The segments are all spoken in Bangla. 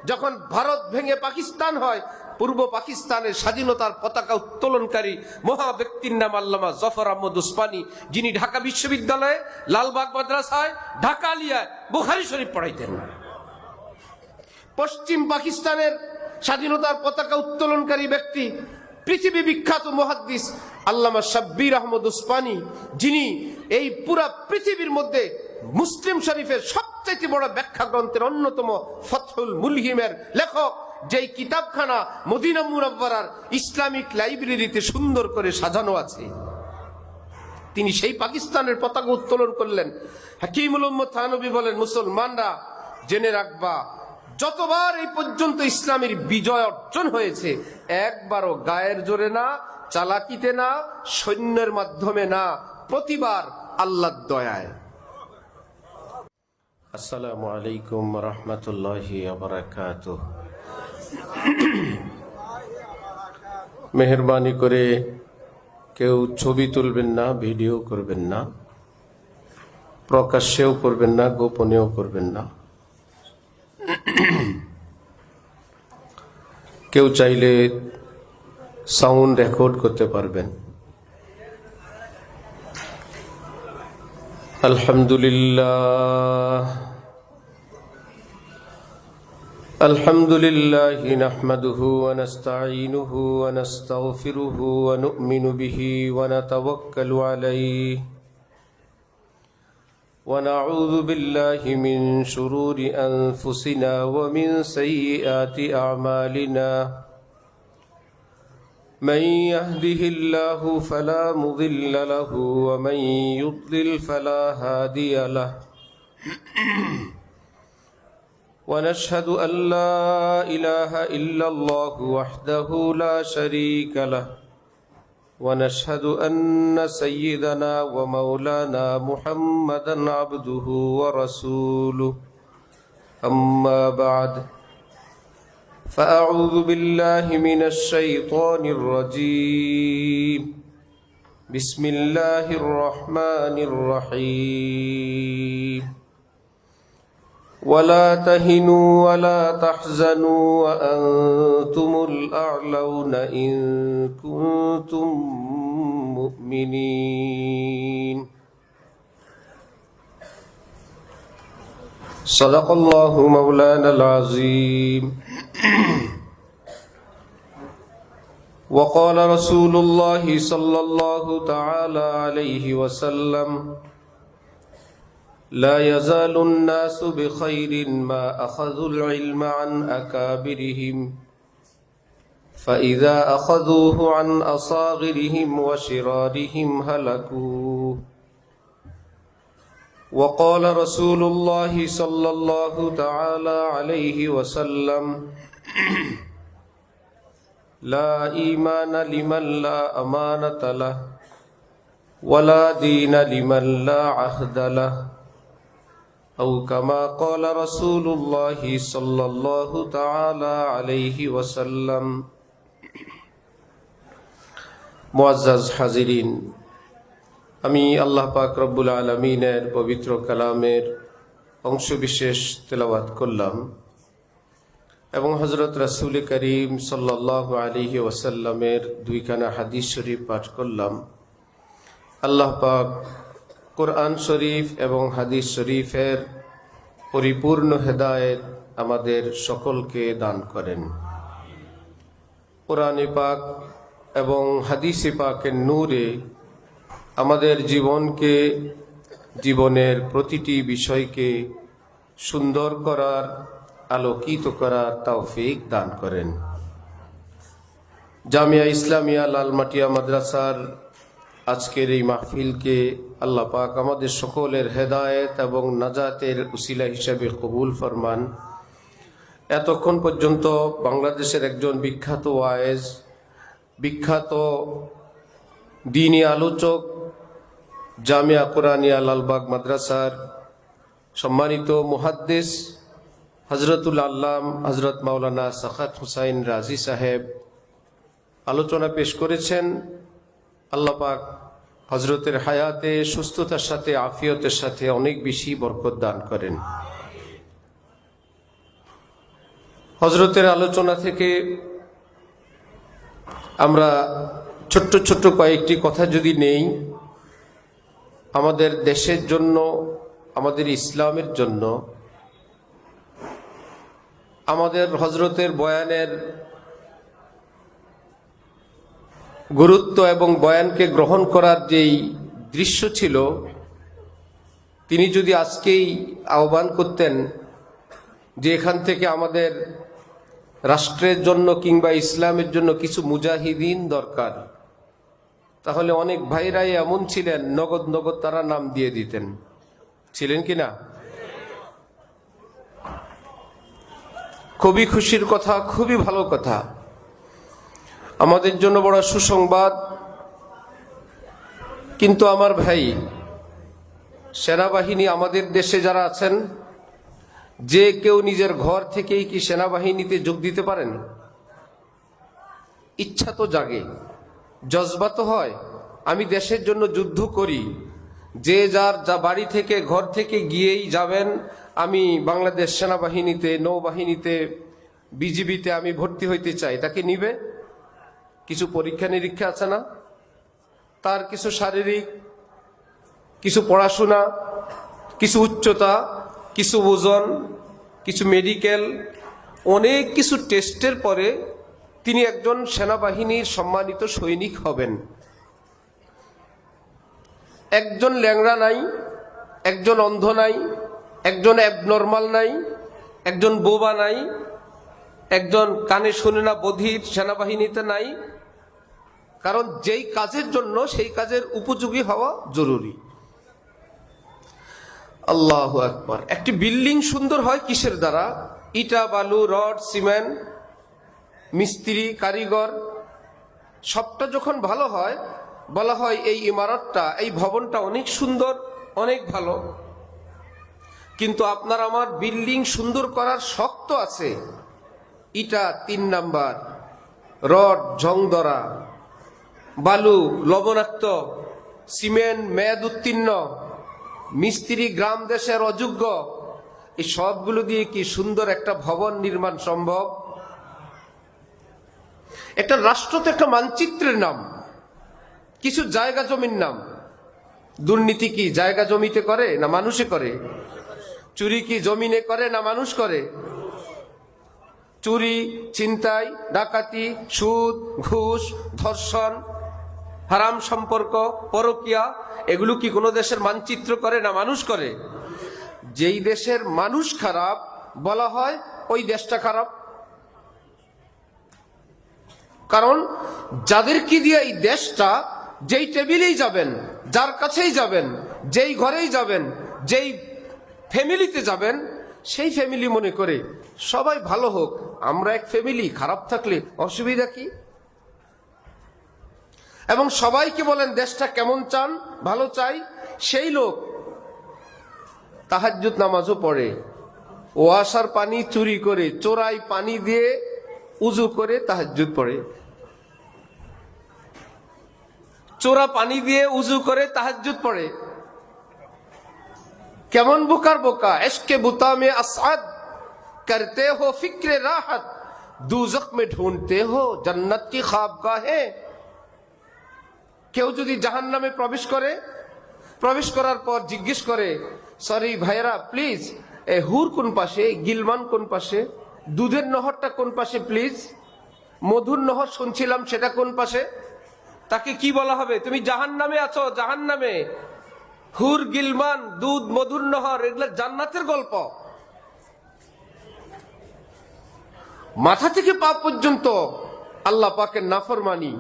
যখন ভারত ভেঙে পাকিস্তান হয়, পূর্ব পাকিস্তানের স্বাধীনতার পতাকা উত্তোলনকারী মহা ব্যক্তির নাম আল্লামা জফর আহমদ উসমানী, যিনি ঢাকা বিশ্ববিদ্যালয়ে, লালবাগ মাদ্রাসায়, ঢাকা আলিয়ায় বুখারী শরীফ পড়াইতেন। পশ্চিম পাকিস্তানের স্বাধীনতার পতাকা উত্তোলনকারী ব্যক্তি, পৃথিবী বিখ্যাত মুহাদ্দিস আল্লামা শাব্বির আহমদ উসমানী, যিনি এই পুরা পৃথিবীর মধ্যে মুসলিম শরীফের সবচেয়ে বড় ব্যাখ্যা গ্রন্থের অন্যতম ফতহুল মুলহিমের লেখক, যেই কিতাবখানা মদিনা মুনাওয়ারার ইসলামিক লাইব্রেরিতে সুন্দর করে সাজানো আছে, তিনি সেই পাকিস্তানের পতাকা উত্তোলন করলেন। হাকিমুল উম্মত থানবী বলেন, মুসলমানরা জেনে রাখবা, যতবার এই পর্যন্ত ইসলামের বিজয় অর্জন হয়েছে, একবারও গায়ের জোরে না, চালাকিতে না, সৈন্যের মাধ্যমে না, প্রতিবার আল্লাহর দয়ায়। আসসালামু আলাইকুম ওয়া রাহমাতুল্লাহি ওয়া বারাকাতুহু। মেহেরবানি করে কেউ ছবি তুলবেন না, ভিডিও করবেন না, প্রকাশ্যেও করবেন না, গোপনেও করবেন না। কেউ চাইলে সাউন্ড রেকর্ড করতে পারবেন। আলহামদুলিল্লাহ আলহামদুলিল্লাহি নাহমাদুহু ওয়া নাস্তাঈনুহু ওয়া নাস্তাগফিরুহু ওয়া নু'মিনু বিহি ওয়া নাতাওয়াক্কালু আলাইহি ওয়া নাউযু বিল্লাহি মিন শুরুরি আনফুসিনা ওয়া মিন সাইয়্যাতি আ'মালিনা। من يهده الله فلا مضل له ومن يضلل فلا هادي له ونشهد أن لا إله إلا الله وحده لا شريك له ونشهد أن سيدنا ومولانا محمدا عبده ورسوله أما بعد فأعوذ بالله من الشيطان الرجيم بسم الله الرحمن الرحيم ولا تهنوا ولا تحزنوا وأنتم الأعلون إن كنتم مؤمنين صدق الله مولانا العظيم وقال رسول الله صلى الله تعالى عليه وسلم لا يزال الناس بخير ما أخذوا العلم عن أكابرهم فإذا أخذوه عن أصاغرهم وشرارهم هلكوا وقال رسول الله صلى الله تعالى عليه وسلم لا إيمان لمن لا أمانة له ولا دين لمن لا عهد له أو كما قال رسول الله صلى الله تعالى عليه وسلم। মুআজ্জাজ হাজিরিন, আমি আল্লাহ পাক রব্বুল আলামিনের পবিত্র কালামের অংশ বিশেষ তেলাওয়াত করলাম এবং হযরত রাসূল করিম সাল্লাল্লাহু আলাইহি ওয়াসাল্লামের দুইখানা হাদিস শরীফ পাঠ করলাম। আল্লাহ পাক কোরআন শরীফ এবং হাদিস শরীফের পরিপূর্ণ হেদায়েত আমাদের সকলকে দান করেন। কোরআন পাক এবং হাদিস পাকের নূরে আমাদের জীবনকে, জীবনের প্রতিটি বিষয়কে সুন্দর করার, আলোকিত করার তৌফিক দান করেন। জামিয়া ইসলামিয়া লালমাটিয়া মাদ্রাসার আজকের এই মাহফিলকে আল্লাহ পাক আমাদের সকলের হেদায়েত এবং নাজাতের উসিলা হিসেবে কবুল ফরমান। এতক্ষণ পর্যন্ত বাংলাদেশের একজন বিখ্যাত ওয়ায়েজ, বিখ্যাত দ্বীনি আলোচক, জামিয়া কুরআনিয়া লালবাগ মাদ্রাসার সম্মানিত মুহাদ্দিস হযরতুল আল্লাম হযরত মাওলানা সাখাত হুসাইন রাজি সাহেব আলোচনা পেশ করেছেন। আল্লাহ পাক হযরতের হায়াতে সুস্থতার সাথে, আফিয়তের সাথে অনেক বেশি বরকত দান করেন। হযরতের আলোচনা থেকে আমরা ছোট্ট ছোট্ট কয়েকটি কথা যদি নেই, আমাদের দেশের জন্য, আমাদের ইসলামের জন্য, আমাদের হযরতের বয়ানের গুরুত্ব এবং বয়ানকে গ্রহণ করার যেই দৃশ্য ছিল, তিনি যদি আজকেই আহ্বান করতেন যে এখান থেকে আমাদের রাষ্ট্রের জন্য কিংবা ইসলামের জন্য কিছু মুজাহিদিন দরকার, তাহলে অনেক ভাইরাই এমন ছিলেন নগদ নগদ তারা নাম দিয়ে দিতেন। ছিলেন কি না? খুবই খুশির কথা, খুবই ভালো কথা। আমাদের জন্য বড় সুসংবাদ। কিন্তু আমার ভাই, সেনাবাহিনী আমাদের দেশে যারা আছেন, যে কেউ নিজের ঘর থেকেই কি সেনাবাহিনীতে যোগ দিতে পারেন? ইচ্ছা তো জাগে, জজবা তো হয়, আমি দেশের জন্য যুদ্ধ করি। যে যার যা বাড়ি থেকে, ঘর থেকে গিয়েই যাবেন, আমি বাংলাদেশ সেনাবাহিনীতে, নৌবাহিনীতে, বিজিবিতে আমি ভর্তি হইতে চাই, তাকে নিবে? কিছু পরীক্ষা নিরীক্ষা আছে না? তার কিছু শারীরিক, কিছু পড়াশোনা, কিছু উচ্চতা, কিছু ওজন, কিছু মেডিকেল, অনেক কিছু টেস্টের পরে তিনি একজন সেনাবাহিনীর সম্মানিত সৈনিক হবেন। একজন ল্যাংড়া নাই, একজন অন্ধ নাই, একজন অ্যাবনর্মাল নাই, একজন বোবা নাই, একজন কানে শুনে না বধির সেনাবাহিনীতে নাই। কারণ যেই কাজের জন্য সেই কাজের উপযোগী হওয়া জরুরি। আল্লাহু আকবার। একটি বিল্ডিং সুন্দর হয় কিসের দ্বারা? ইটা, বালু, রড, সিমেন্ট, মিস্ত্রি, কারিগর, সবটা যখন ভালো হয়, বলা হয় এই ইমারতটা, এই ভবনটা অনেক সুন্দর, অনেক ভালো। কিন্তু আপনার আমার বিল্ডিং সুন্দর করার শক্ত আছে, ইটা 3 নাম্বার, রড জং ধরা, বালু লবণাক্ত, সিমেন্ট মেয়াদ উত্তীর্ণ, মিস্ত্রি গ্রাম দেশের অযোগ্য, এই সবগুলো দিয়ে কি সুন্দর একটা ভবন নির্মাণ সম্ভব? একটা রাষ্ট্র তো একটা মানচিত্রের নাম, কিছু জায়গা জমির নাম। দুর্নীতি কি জায়গা জমিতে করে না মানুষে করে? চুরি কি জমিনে করে না মানুষ করে? চুরি, ছিনতাই, ডাকাতি, সুদ, ঘুষ, ধর্ষণ, হারাম সম্পর্ক, পরকিয়া, এগুলো কি কোনো দেশের মানচিত্র করে না মানুষ করে? যেই দেশের মানুষ খারাপ, বলা হয় ওই দেশটা খারাপ। কারণ যাদেরকে দিয়ে এই দেশটা, যেই টেবিলেই যাবেন, যার কাছেই যাবেন, যেই ঘরেই যাবেন, যেই ফ্যামিলিতে যাবেন, সেই ফ্যামিলি মনে করে সবাই ভালো হোক, আমরা এক ফ্যামিলি, খারাপ থাকলে অসুবিধা কি? এবং সবাইকে বলেন দেশটা কেমন চান, ভালো চাই, সেই লোক তাহাজ্জুদ নামাজও পড়ে, ওয়াসার পানি চুরি করে, চোরাই পানি দিয়ে উজু করে তাহাজ্জুদ পড়ে, চোরা পানি দিয়ে উজু করে তাহাজ্জুদ পড়ে। কেমন বোকার বোকা! ইশকে বুতা মে আসাদ করতে হো ফিক্রে রাহত, দুজখ মে ঢুঁড়তে হো জান্নাত কি খাবগাহে। কেউ যদি জাহান্নামে প্রবেশ করার পর জিজ্ঞেস করে, সরি ভাইরা প্লিজ, হুর কোন পাশে, গিলমান কোন পাশে, দুধের নহরটা কোন পাশে প্লিজ, মধুর নহর শুনছিলাম সেটা কোন পাশে, তাকে কি বলা হবে? তুমি জাহান্নামে আছো, জাহান্নামে। হুর, গিলমান, দুধ, মধুর নহর, এগুলো জান্নাতের গল্প। মাথা থেকে পা পর্যন্ত আল্লাহ পাকের নাফরমানি,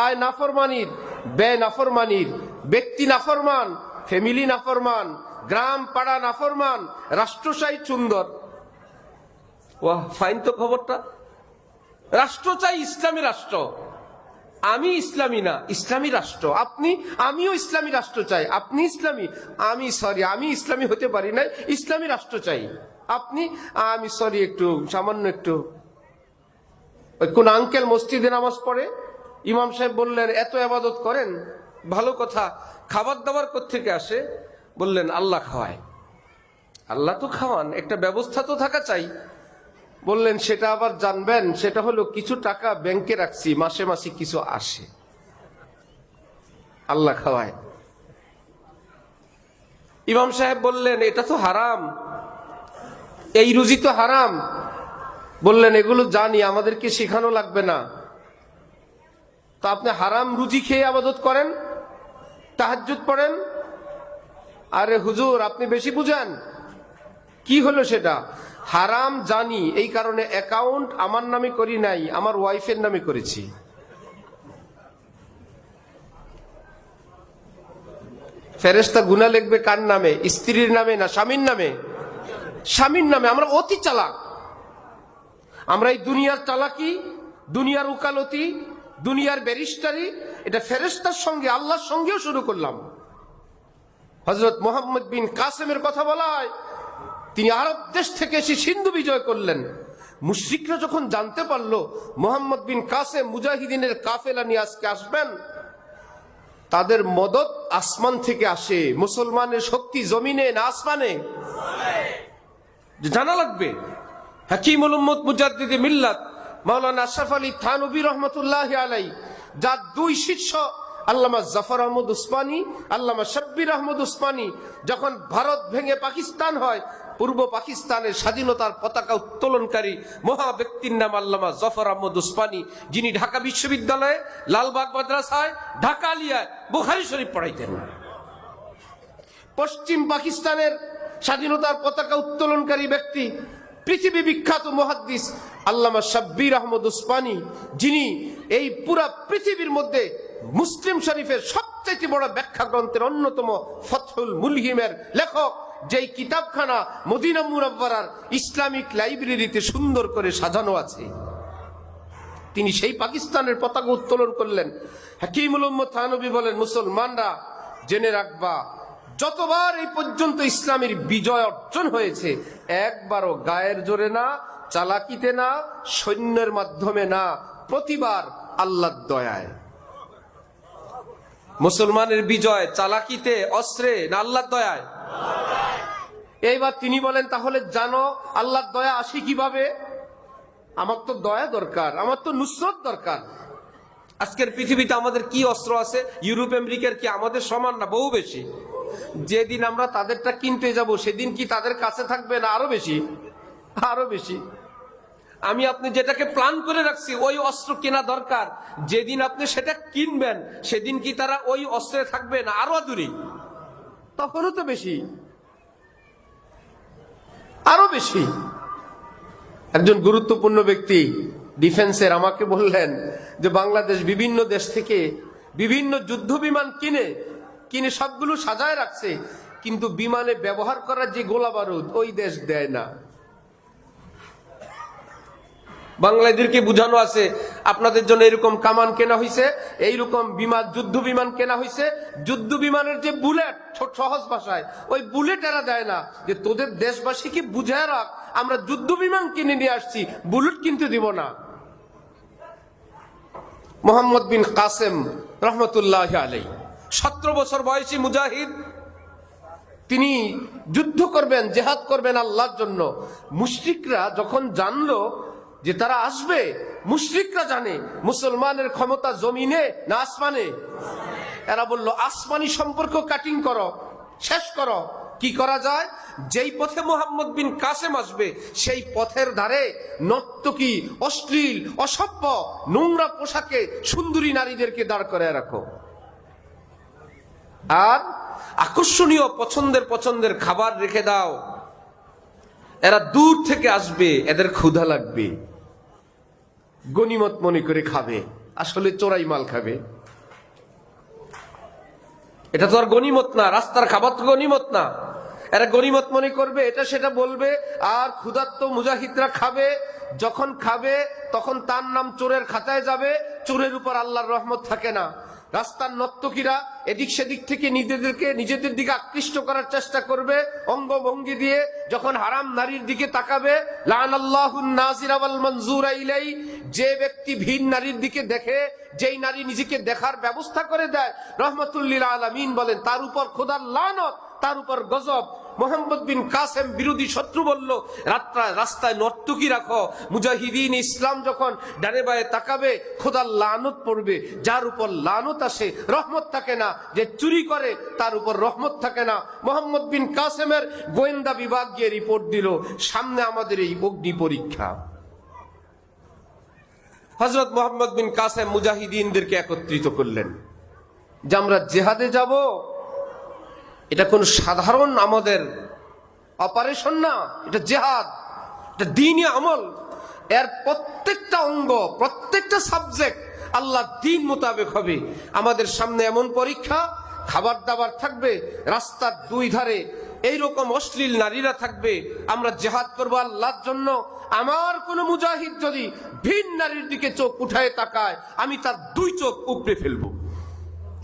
আয় নাফরমানির, ব্যয় নাফরমানির, ব্যক্তি নাফরমান, ফ্যামিলি নাফরমান, গ্রাম পাড়া নাফরমান, রাষ্ট্র চাই সুন্দর। ওয়াহ, ফাইন তো খবরটা। রাষ্ট্র চাই ইসলামী রাষ্ট্র, আমি ইসলামী না, ইসলামী রাষ্ট্র। আমিও ইসলামী রাষ্ট্র চাই, আপনি ইসলামী, আমি ইসলামী হতে পারি না, ইসলামী রাষ্ট্র চাই। আমি একটু সামান্য একটু, কোন আঙ্কেল মসজিদে নামাজ পড়ে, ইমাম সাহেব বললেন এত ইবাদত করেন, ভালো কথা, খাবার দাবার কোত্থেকে আসে? বললেন আল্লাহ খাওয়ায়। আল্লাহ তো খাওয়ান, একটা ব্যবস্থা তো থাকা চাই। বললেন সেটা আবার জানবেন, সেটা হলো কিছু টাকা ব্যাংকে রাখছি, মাসে মাসে কিছু আসে, আল্লাহ খাওয়ায়। ইমাম সাহেব বললেন এটা তো হারাম, এই রুজি তো হারাম। বললেন এগুলো জানি, আমাদেরকে শেখানো লাগবে না। তো আপনি হারাম রুজি খেয়ে ইবাদত করেন, তাহাজ্জুদ পড়েন। আরে হুজুর আপনি বেশি বুঝেন। কি হলো সেটা? হারাম জানি, এই কারণে অ্যাকাউন্ট আমার নামে করি নাই, আমার ওয়াইফের নামে করেছি। ফেরেশতা গুনাহ লিখবে কার নামে? স্ত্রীর নামে না স্বামীর নামে? স্বামীর নামে। আমরা অতি চালাক। আমরা এই দুনিয়ার চালাকি, দুনিয়ার উকালতি, দুনিয়ার ব্যারিস্টারি, এটা ফেরেশতার সঙ্গে আল্লাহর সঙ্গেও শুরু করলাম। হযরত মুহাম্মদ বিন কাসেমের কথা বলা হয়, তিনি আরব দেশ থেকে এসে সিন্ধু বিজয় করলেন। মুশরিকরা যখন জানতে পারলো মুহাম্মদ বিন কাসেম মুজাহিদিনের কাফেলা নিয়ে আজকে আসবেন, তাদের মদদ আসমান থেকে আসে। মুসলমানের শক্তি জমিনে না আসমানে? জানা লাগবে। হাকিমুল উম্মত মুজাদ্দিদে মিল্লাত মাওলানা আশরাফ আলী থানভী রহমতুল্লাহি আলাইহি, যার দুই শিষ্য আল্লামা জাফর আহমদ উসমানী, আল্লামা শাব্বির আহমদ উসমানী, যখন ভারত ভেঙে পাকিস্তান হয়, পূর্ব পাকিস্তানের স্বাধীনতার পতাকা উত্তোলনকারী মহা ব্যক্তির নাম আল্লামা জাফর আহমদ উসমানী, যিনি ঢাকা বিশ্ববিদ্যালয়ে, লালবাগ মাদ্রাসায়, ঢাকা আলিয়ায় বুখারী শরীফ পড়াইতেন। পশ্চিম পাকিস্তানের স্বাধীনতার পতাকা উত্তোলনকারী ব্যক্তি, পৃথিবী বিখ্যাত মুহাদ্দিস আল্লামা শাব্বির আহমদ উসমানী, যিনি এই পুরা পৃথিবীর মধ্যে মুসলিম শরীফের সবচেয়ে বড় ব্যাখ্যা গ্রন্থের অন্যতম ফতহুল মুলহিমের লেখক, যেই কিতাবখানা মদিনা মুনাওয়ারার ইসলামিক লাইব্রেরিতে সুন্দর করে সাজানো আছে, তিনি সেই পাকিস্তানের পতাকা উত্তোলন করলেন। হাকিমুল উম্মত থানভী বলেন, মুসলমানরা জেনে রাখবা, যতবার এই পর্যন্ত ইসলামের বিজয় অর্জন হয়েছে, একবারও গায়ের জোরে না, চালাকিতে না, সৈন্যের মাধ্যমে না, প্রতিবার আল্লাহর দয়ায়। মুসলমানের বিজয় চালাকিতে, অস্ত্রে না আল্লাহর দয়ায়? এইবার তিনি বলেন, তাহলে জানো আল্লাহর দয়া আসে কিভাবে? আমার তো দয়া দরকার, আমার তো নুসরত দরকার। আজকের পৃথিবীতে আমাদের কি অস্ত্র আছে? ইউরোপ আমেরিকার কি আমাদের সমান না? বহু বেশি। যেদিন আমরা তাদেরটা কিনতে যাব, সেদিন কি তাদের কাছে থাকবে না আরো বেশি? আরো বেশি। আমি আপনি যেটাকে প্ল্যান করে রাখছি ওই অস্ত্র কেনা দরকার, যেদিন আপনি সেটা কিনবেন সেদিন কি তারা ওই অস্ত্রে থাকবে না আরো দূরে? তখনও তো বেশি, আরো বেশি। একজন গুরুত্বপূর্ণ ব্যক্তি ডিফেন্সের আমাকে বললেন যে বাংলাদেশ বিভিন্ন দেশ থেকে বিভিন্ন যুদ্ধ বিমান কিনে কিনে সবগুলো সাজায় রাখছে, কিন্তু বিমানে ব্যবহার করার যে গোলা বারুদ ওই দেশ দেয় না। বাংলাদেশকে বুঝানো আছে আপনাদের জন্য এরকম কামান কেনা হয়েছে, এইরকম বিমান, যুদ্ধ বিমান কেনা হয়েছে। যুদ্ধ বিমানের যে বুলেট, সহজ ভাষায় ওই বুলেট এরা দেয় না, যে তোদের দেশবাসীকে বুঝায় রাখ, আমরা যুদ্ধ বিমান কিনে নিয়ে আসছি, বুলেট কিনতে দিব না। মুহাম্মদ বিন কাসেম রহমতুল্লাহি আলাইহি 17 বছর বয়সী মুজাহিদ, তিনি যুদ্ধ করবেন, জেহাদ করবেন আল্লাহর জন্য। মুশরিকরা যখন জানলো যে তারা আসবে, মুশরিকরা জানে মুসলমানের ক্ষমতা জমিনে না আসমানে, এরা বলল আসমানি সম্পর্ক কাটিং করো, শেষ করো। কি করা যায়? যেই পথে মুহাম্মদ বিন কাসেম আসবে সেই পথের ধারে নর্তকী, অশ্লীল, অসভ্য, নোংরা পোশাকে সুন্দরী নারীদেরকে দাঁড় করে রাখো, আর আকর্ষণীয় পছন্দের খাবার রেখে দাও। এরা দূর থেকে আসবে, এদের ক্ষুধা লাগবে, গনিমত মনে করে খাবে, আসলে চোরাই মাল খাবে। এটা তো আর গনিমত না, রাস্তার খাবার তো গনিমত না। এরা গনিমত মনে করবে, এটা সেটা বলবে, আর ক্ষুধার্ত মুজাহিদরা খাবে। যখন খাবে তখন তার নাম চোরের খাতায় যাবে, চোরের উপর আল্লাহর রহমত থাকে না। রাস্তার নর্তকীরা এদিক সেদিক থেকে নিজেদের দিকে আকৃষ্ট করার চেষ্টা করবে অঙ্গভঙ্গি দিয়ে। যখন হারাম নারীর দিকে তাকাবে, লানাল্লাহুন নাজিরা ওয়াল মানজুরা ইলাই, যে ব্যক্তি ভিন নারীর দিকে দেখে, যেই নারী নিজেকে দেখার ব্যবস্থা করে দেয়, রহমাতুল লিল আলামিন বলেন তার উপর খোদার লানত, তার উপর গজব। মোহাম্মদ বিন কাসেম বিরোধী শত্রু বলল, রাস্তায় নর্তকী রাখো। মুজাহিদিন ইসলাম যখন ডানে বায়ে তাকাবে খোদার লানত পড়বে। যার উপর লানত আসে রহমত থাকে না, যে চুরি করে তার উপর রহমত থাকে না। মোহাম্মদ বিন কাসেমের গোয়েন্দা বিভাগ গিয়ে রিপোর্ট দিল, সামনে আমাদের এই অগ্নি পরীক্ষা। হযরত মোহাম্মদ বিন কাসেম মুজাহিদিনদেরকে একত্রিত করলেন যে আমরা জেহাদে যাব। এটা কোন সাধারণ আমাদের অপারেশন না, এটা জেহাদ, এটা দ্বীনি আমল। এর প্রত্যেকটা অঙ্গ, প্রত্যেকটা সাবজেক্ট আল্লাহ দ্বীন মোতাবেক হবে। আমাদের সামনে এমন পরীক্ষা, খাবার দাবার থাকবে, রাস্তার দুই ধারে এইরকম অশ্লীল নারীরা থাকবে। আমরা জেহাদ করবো আল্লাহর জন্য। আমার কোন মুজাহিদ যদি ভিন নারীর দিকে চোখ উঠায় তাকায়, আমি তার দুই চোখ উপড়ে ফেলবো।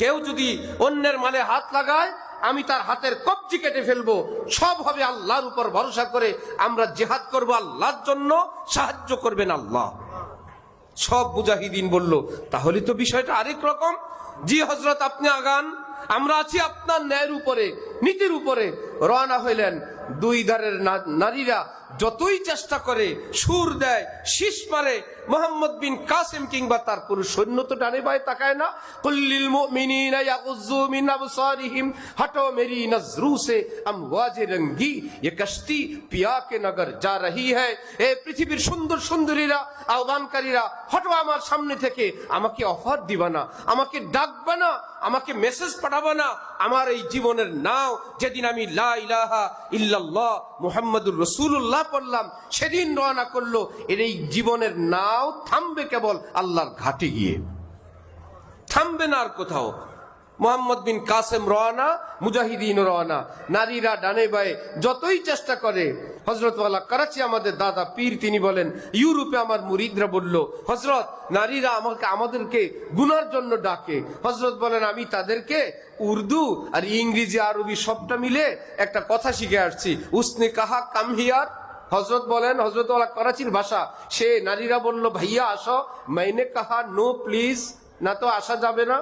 কেউ যদি অন্যের মালে হাত লাগায়, আমি তার হাতের কবজি কেটে ফেলবো। সব হবে আল্লাহর উপর ভরসা করে। আমরা জিহাদ করব আল্লাহর জন্য, সাহায্য করবেন আল্লাহ। সব মুজাহিদিন বলল, তাহলে তো বিষয়টা আরেক রকম। জি হযরত, আপনি আগান, আমরা আছি আপনার ন্যায়ের উপরে, নীতির উপরে। রওনা হইলেন। দুই ধারের নারীরা যতই চেষ্টা করে, সুর দেয়, শীষ মারে, মোহাম্মদ বিন কাসেম কিংবা তার পুরো সৈন্য তো ডানে বায়ে তাকায় না। কুল্লিল মুমিনিনা ইয়াগুযু মিন আবসারিহিম, হটো মেরি নজরু সে আমওয়াজে রঙ্গি, ये कश्ती पिया के नगर जा रही है। এ পৃথিবীর সুন্দর সুন্দরীরা, আহ্বানকারীরা, হটো আমার সামনে থেকে। আমাকে অফার দিবা না, আমাকে ডাকবা না, আমাকে মেসেজ পাঠাবা না। আমার এই জীবনের নাও যেদিন আমি লা ইলাহা ইল্লাল্লাহ মুহাম্মাদুর রাসূলুল্লাহ পড়লাম, সেদিন রওনা করলো। এর এই জীবনের নাও থামবে কেবল আল্লাহর ঘাটে গিয়ে, থামবে না আর কোথাও। মোহাম্মদ বিন কাসেম রওনা, মুজাহিদিন রওনা। নারীরা ডানে বায়ে যতই চেষ্টা করে, হযরত ওয়ালা করাচি আমাদের দাদা পীর তিনি বলেন, ইউরোপে আমার মুরিদরা বলল, হযরত নারীরা আমাদেরকে গুনার জন্য ডাকে। হযরত বলেন, আমি তাদেরকে উর্দু আর ইংরেজি আরবি সবটা মিলে একটা কথা শিখে আসছি, উসনে কাহা কাম হিয়ার। হযরত বলেন, হযরত ওয়ালা করাচির ভাষা। সে নারীরা বলল, ভাইয়া আসো। মাইনে কাহা নো প্লিজ, না তো আসা যাবে না।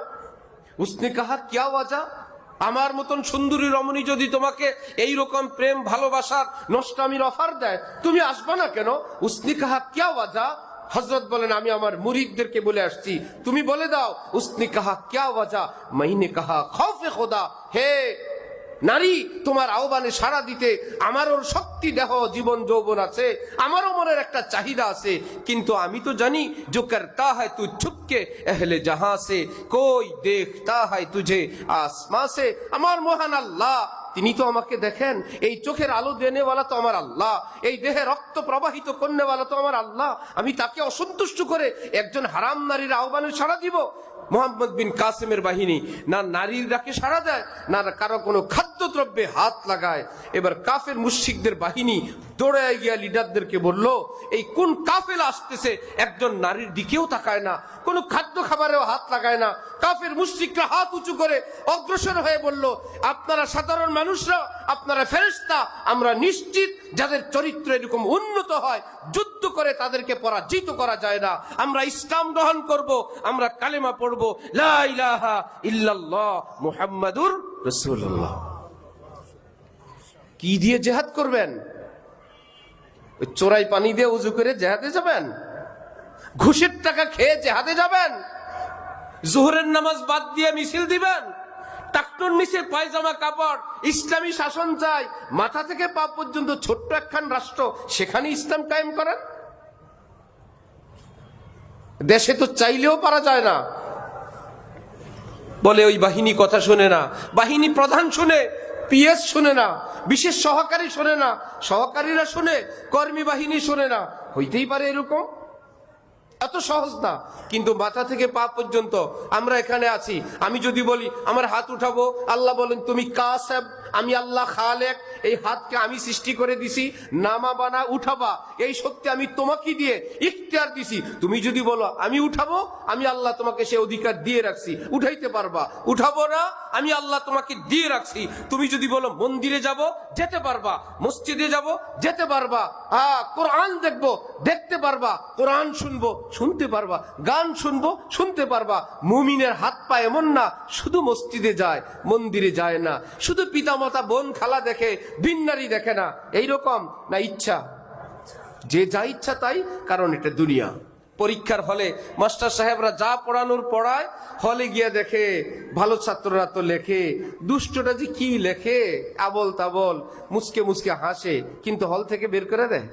উসনে কাহা কিয়া ওয়াজা, আমার মতন সুন্দরী রমণী যদি তোমাকে এইরকম প্রেম ভালোবাসার নষ্টামির অফার দেয়, তুমি আসবা না কেন? উসনে কাহা কিয়া ওয়াজা। হযরত বলেন, আমি আমার মুরিদদেরকে বলে আসছি, তুমি বলে দাও উসনে কাহা কিয়া ওয়াজা, মাইনে কাহা খৌফে খোদা। হে নারী, তোমার আহ্বানে সাড়া দিতে আমারও শক্তি, দেহ, জীবন যৌবন আছে, আমারও মনের একটা চাহিদা আছে। কিন্তু আমি তো জানি, जो करता है तू छुपके अहले जहां से, कोई देखता है तुझे आसमां से। আমার মহান আল্লাহ, তিনি তো আমাকে দেখেন। এই চোখের আলো দেনেওয়ালা তো আমার আল্লাহ, এই দেহে রক্ত প্রবাহিত করনেওয়ালা তো আমার আল্লাহ। আমি তাকে অসন্তুষ্ট করে একজন হারাম নারীর আহ্বানে সাড়া দিব? মোহাম্মদ বিন কাসেমের বাহিনী না নারীর ডাকে সাড়া দেয়, না কারো কোনো খাদ্যদ্রব্যে হাত লাগায়। এবার কাফের মুশরিকদের বাহিনী দৌড়ে গিয়া লিডারদেরকে বলল, এই কোন কাফেলা আসতেছে, একজন নারীর দিকেও তাকায় না, কোনো খাদ্য খাবারেও হাত লাগায় না। কাফের মুশরিকরা হাত উঁচু করে অগ্রসর হয়ে বলল, আপনারা সাধারণ মানুষরা, আপনারা ফেরেশতা, আমরা নিশ্চিত যাদের চরিত্র এরকম উন্নত হয়, যুদ্ধ করে তাদেরকে পরাজিত করা যায় না। আমরা ইসলাম গ্রহণ করব, আমরা কালেমা পড়ব, লা ইলাহা ইল্লাল্লাহ মুহাম্মাদুর রাসূলুল্লাহ। কি দিয়ে জিহাদ করবেন? ওই চোরাই পানি দিয়ে উজু করে জিহাদে যাবেন? ঘুষের টাকা খেয়ে জিহাদে যাবেন? জোহরের নামাজ বাদ দিয়ে মিছিল দিবেন? টাকটুর নিচে পায়জামা কাপড়, ইসলামী শাসন চাই, মাথা থেকে পা পর্যন্ত ছোট্ট একখান রাষ্ট্র, সেখানে ইসলাম কায়েম করেন? দেশে তো চাইলেও পারা যায় না। বলে ওই বাহিনী কথা শুনে না, বাহিনী প্রধান শুনে, পিএস শুনে না, বিশেষ সহকারী শুনে না, সহকারীরা শুনে, কর্মী বাহিনী শুনে না। হইতেই পারে এরকম? এত সহজ না। কিন্তু মাথা থেকে পা পর্যন্ত আমরা এখানে আছি। আমি যদি বলি আমার হাত উঠাবো, আল্লাহ বলেন তুমি কাসেব, আমি আল্লাহ খালেক, এই হাতকে আমি সৃষ্টি করে দিছি, নামাবা না উঠাবা এই শক্তি আমি তোমাকে দিয়ে ইখতিয়ার দিছি। তুমি যদি বলো আমি উঠাবো, আমি আল্লাহ তোমাকে সে অধিকার দিয়ে রাখছি, উঠাইতে পারবা। উঠাবো না, আমি আল্লাহ তোমাকে দিয়ে রাখছি। তুমি যদি বলো মন্দিরে যাব, যেতে পারবা। মসজিদে যাব, যেতে পারবা। কোরআন দেখবো, দেখতে পারবা। কোরআন শুনবো, শুনতে পারবা, গান শুনবো শুনতে পারবা। মুমিনের হাত পা এমন না শুধু মসজিদে যায়, মন্দিরে যায় না, শুধু পিতামাতা বোন খালা দেখে, বিন্নারি দেখে না, এইরকম না। ইচ্ছা, যে যা ইচ্ছা তাই, কারণ এটা দুনিয়া। পরীক্ষার হলে মাস্টার সাহেবরা যা পড়ানোর পড়ায়, হলে গিয়া দেখে ভালো ছাত্ররা তো লেখে, দুষ্টটা যে কি লেখে আবল তাবল, মুচকে মুচকে হাসে, কিন্তু হল থেকে বের করে দেয়।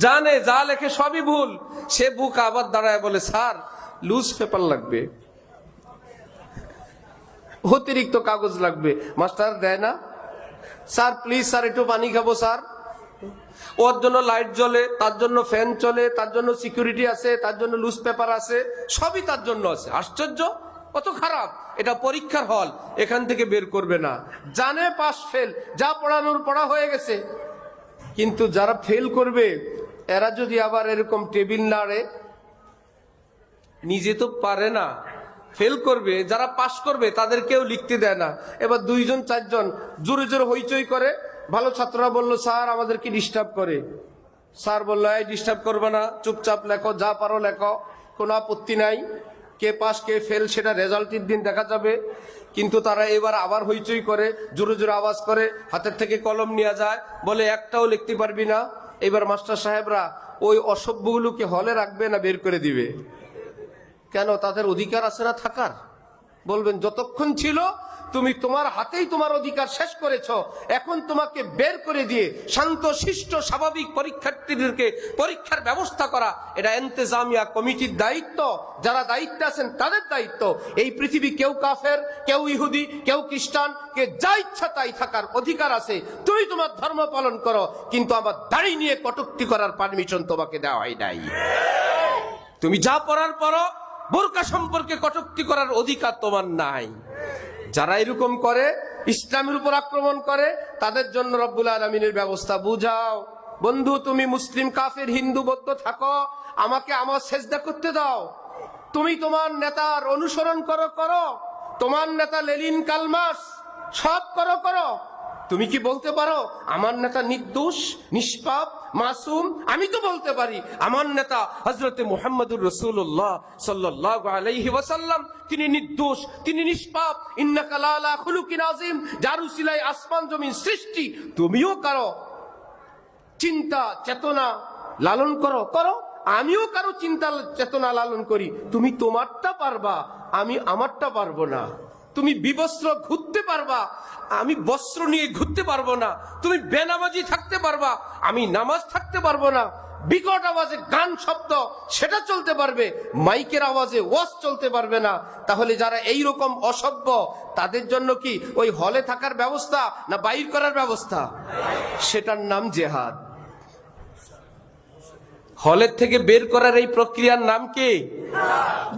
জানে যা লেখে সবই ভুল। সে বুক আবার দাঁড়ায় বলে, স্যার লুজ পেপার লাগবে, অতিরিক্ত কাগজ লাগবে। মাস্টার দেয় না। স্যার প্লিজ স্যার একটু পানি খাবো স্যার। ওর জন্য লাইট জ্বলে, তার জন্য ফ্যান চলে, তার জন্য সিকিউরিটি আছে, তার জন্য লুজ পেপার আছে, সবই তার জন্য আছে। আশ্চর্য, কত খারাপ। এটা পরীক্ষার হল, এখান থেকে বের করবে না। জানে পাস ফেল, যা পড়ানোর পড়া হয়ে গেছে। কিন্তু যারা ফেল করবে এরা যদি আবার এরকম টেবিল নাড়ে, নিজে তো পারে না, ফেল করবে। যারা পাস করবে তাদের কেউ লিখতে দেয় না। এবার দুইজন চারজন জোরে জোরে হইচই করে। ভালো ছাত্ররা বলল, স্যার আমাদেরকে ডিস্টার্ব করে। স্যার বললো, এই ডিস্টার্ব করবে না, চুপচাপ লেখো, যা পারো লেখো, কোনো আপত্তি নাই। কে পাস কে ফেল সেটা রেজাল্টের দিন দেখা যাবে। কিন্তু তারা এবার আবার হইচই করে, জোরে জোরে আওয়াজ করে, হাতের থেকে কলম নিয়ে যায়, বলে একটাও লিখতে পারবি না। এবার মাস্টার সাহেবরা ওই অসভ্যগুলোকে হলে রাখবে না বের করে দিবে? কেন? তাদের অধিকার আছে না থাকার? বলবেন যতক্ষণ ছিল তুমি তোমার হাতেই তোমার অধিকার শেষ করেছ, এখন তোমাকে বের করে দিয়ে শান্ত শিষ্ট স্বাভাবিক পরীক্ষার্থীদেরকে পরীক্ষার ব্যবস্থা করা, এটা ইন্তেজামিয়া কমিটির দায়িত্ব। যারা দায়িত্বে আছেন তাদের দায়িত্ব। এই পৃথিবী কেউ কাফের, কেউ ইহুদি, কেউ খ্রিস্টান, কে যা ইচ্ছা তাই থাকার অধিকার আছে। তুমি তোমার ধর্ম পালন করো, কিন্তু আমার দাড়ি নিয়ে কটূক্তি করার পারমিশন তোমাকে দেওয়া হয় নাই। তুমি যা পড়ার পরো, বোরকা সম্পর্কে কটূক্তি করার অধিকার তোমার নাই। যারা এরকম করে, ইসলামের উপর আক্রমণ করে, তাদের জন্য রব্বুল আলামিনের ব্যবস্থা বুঝাও। বন্ধু তুমি মুসলিম কাফের হিন্দু বৌদ্ধ থাকো, আমাকে আমার সেজদা করতে দাও। তুমি তোমার নেতার অনুসরণ করো, তোমার নেতা লেনিন কালমার্কস সব করো। তুমি কি বলতে পারো আমার নেতা নির্দোষ, নিষ্পাপ, মাসুম? আমি তো বলতে পারি আমার নেতা হযরতে মুহাম্মদুর রাসূলুল্লাহ সাল্লাল্লাহু আলাইহি ওয়াসাল্লাম তিনি নির্দোষ, তিনি নিষ্পাপ। ইন্নাকা লাআলা খুলুকিন আযীম, যার উসিলায় আসমান জমিন সৃষ্টি। তুমিও কারো চিন্তা চেতনা লালন করো। আমিও কারো চিন্তা চেতনা লালন করি। তুমি তোমারটা পারবা, আমি আমারটা পারবো না। তুমি বিবস্ত্র ঘুরতে পারবা, আমি বস্ত্র নিয়ে ঘুরতে পারবো না। তুমি বেনামাজি থাকতে পারবা, আমি নামাজ থাকতে পারবো না। বিকট আওয়াজে গান শব্দ সেটা চলতে পারবে, মাইকের আওয়াজে ওয়াজ চলতে পারবে না। তাহলে যারা এই রকম অসভ্য, তাদের জন্য কি ওই হলে থাকার ব্যবস্থা না বাইর করার ব্যবস্থা? সেটার নাম জেহাদ। হলের থেকে বের করার এই প্রক্রিয়ার নাম কি?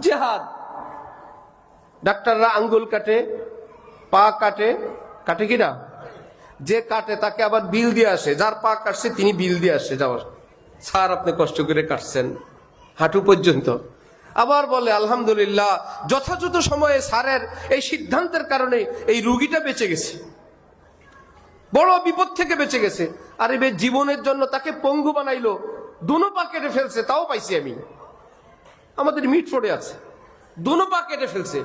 জেহাদ। ডাক্তাররা আঙ্গুল কাটে, পা কাটে কিনা? যে কাটে তাকে আবার বিল দিয়ে আসে, যার পা কাটছে তিনি বিল দিয়ে আসে, যাওয়ার স্যার আপনি কষ্ট করে কাটছেন হাঁটু পর্যন্ত। আবার বলে আলহামদুলিল্লাহ, যথাযথ সময়ে স্যারের এই সিদ্ধান্তের কারণে এই রুগীটা বেঁচে গেছে, বড় বিপদ থেকে বেঁচে গেছে। আর এবার জীবনের জন্য তাকে পঙ্গু বানাইলো, দুনো পা কেটে ফেলছে, তাও পাইছি আমি, আমাদের মিটফোর্ডে আছে, দুনো পা কেটে ফেলছে।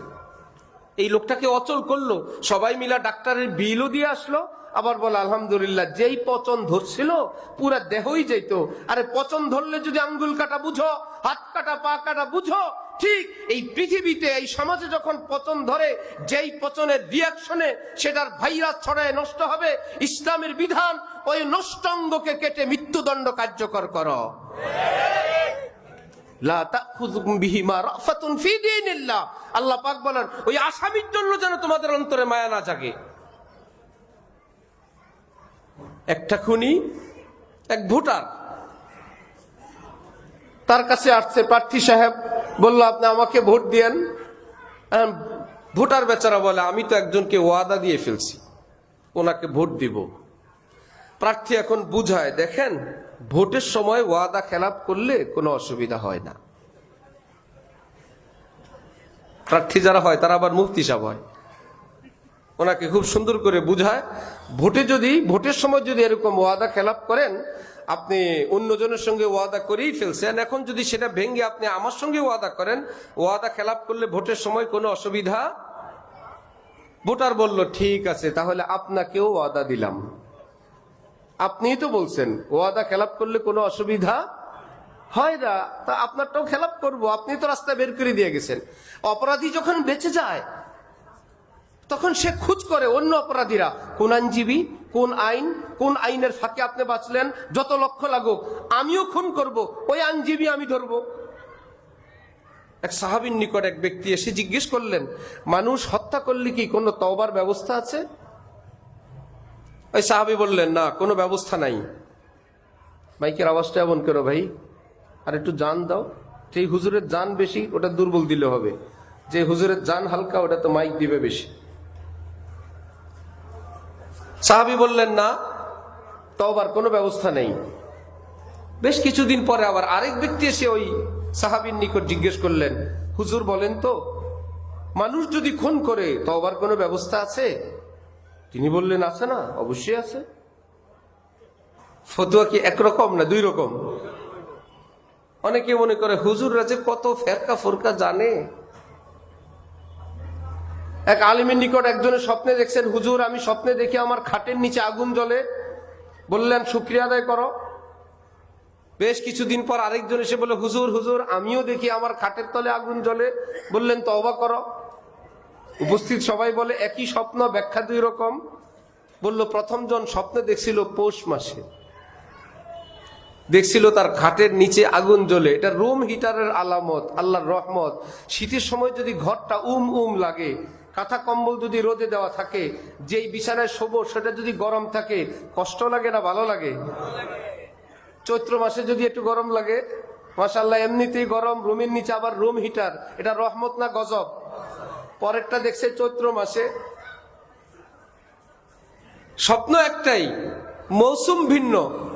এই লোকটাকে অচল করলো, সবাই মিলা ডাক্তারের বিলও দিয়ে আসলো। আবার বলে আলহামদুলিল্লাহ, যেই পচন ধরছিল পুরা দেহই যেত। আরে পচন ধরলে যদি আঙ্গুল কাটা বুঝো, হাত কাটা, পা কাটা বুঝো, ঠিক এই পৃথিবীতে এই সমাজে যখন পচন ধরে, যেই পচনের রিয়াকশনে সেটার ভাইরাস ছড়ায় নষ্ট হবে, ইসলামের বিধান ওই নষ্ট অঙ্গকে কেটে মৃত্যুদণ্ড কার্যকর করো। আল্লাহ পাক বলেন, ওই আসামির জন্য যেন তোমাদের অন্তরে মায়া না জাগে। একটা খুনি, এক ভোটার, তার কাছে আসছে প্রার্থী সাহেব, বলল আপনি আমাকে ভোট দিয়েন। ভোটার বেচারা বলে, আমি তো একজনকে ওয়াদা দিয়ে ফেলছি, ওনাকে ভোট দিব। প্রার্থী এখন বুঝায়, দেখেন ভোটের সময় ওয়াদা খেলাপ করলে কোনো অসুবিধা হয় না। প্রার্থী যারা হয় তারা আবার মুফতি সাহেব হয়, ওনাকে খুব সুন্দর করে বুঝায়, ভোটের সময় যদি এরকম ওয়াদা খেলাপ করেন, আপনি অন্যজনের সঙ্গে ওয়াদা করেই ফেলছেন, এখন যদি সেটা ভেঙে আপনি আমার সঙ্গে ওয়াদা করেন, ওয়াদা খেলাপ করলে ভোটের সময় কোনো অসুবিধা? ভোটার বলল ঠিক আছে, তাহলে আপনাকেও ওয়াদা দিলাম। আপনিই তো বলছেন ওয়াদা খেলাপ করলে কোনো অসুবিধা হয় না, তা আপনারটাও খেলাপ করবো, আপনি তো রাস্তা বের করে দিয়ে গেছেন। অপরাধী যখন বেঁচে যায় তখন সে খোঁজ করে অন্য অপরাধীরা কোন আইনজীবী, কোন আইনের ফাঁকে আপনি বাঁচলেন, যত লক্ষ্য লাগুক আমিও খুন করব, ওই আইনজীবী আমি ধরবো। এক সাহাবীর নিকট এক ব্যক্তি এসে জিজ্ঞেস করলেন, মানুষ হত্যা করলে কি কোনো তওবার ব্যবস্থা আছে? ওই সাহাবী বললেন, না, কোনো ব্যবস্থা নাই। মাইকের আওয়াজটা এমন করো ভাই, আর একটু জান দাও। যেই হুজুরের জান বেশি ওটা দুর্বল দিলে হবে, যে হুজুরের জান হালকা ওটা তো মাইক দিবে বেশি। সাহাবী বললেন, না, তওবার কোনো ব্যবস্থা নেই। বেশ কিছুদিন পরে আবার আরেক ব্যক্তি এসে ওই সাহাবীর নিকট জিজ্ঞেস করলেন, হুজুর বলেন তো, মানুষ যদি খুন করে তওবার কোনো ব্যবস্থা আছে? তিনি বললেন, আছে না, অবশ্যই আছে। ফতোয়া কি একরকম না দুই রকম? অনেকে মনে করে হুজুররা যে কত ফেরকা ফোরকা জানে। এক আলিমের নিকট একজনের স্বপ্নে দেখছেন, হুজুর আমি স্বপ্নে দেখি আমার খাটের নিচে আগুন জ্বলে। বললেন, শুকরিয়া আদায় করো। বেশ কিছুদিন পর আরেকজন এসে বলে, হুজুর হুজুর আমিও দেখি আমার খাটের তলে আগুন জ্বলে। বললেন, তওবা করো। উপস্থিত সবাই বলে, একই স্বপ্ন, ব্যাখ্যা দুই রকম। বলল, প্রথম জন স্বপ্নে দেখছিল পৌষ মাসে, দেখছিল তার খাটের নিচে আগুন জ্বলে। এটা রুম হিটারের আলামত, আল্লাহর রহমত। শীতের সময় যদি ঘরটা লাগে, কাঁথা কম্বল যদি রোদে দেওয়া থাকে, যেই বিছানায় শোবো সেটা যদি গরম থাকে, কষ্ট লাগে না ভালো লাগে? চৈত্র মাসে যদি একটু গরম লাগে, মাশাআল্লাহ এমনিতেই গরম, রুমের নিচে আবার রুম হিটার, এটা রহমত না গজব? পরেরটা দেখছে চৈত্র মাসে, স্বপ্ন একটাই, মৌসুম ভিন্ন,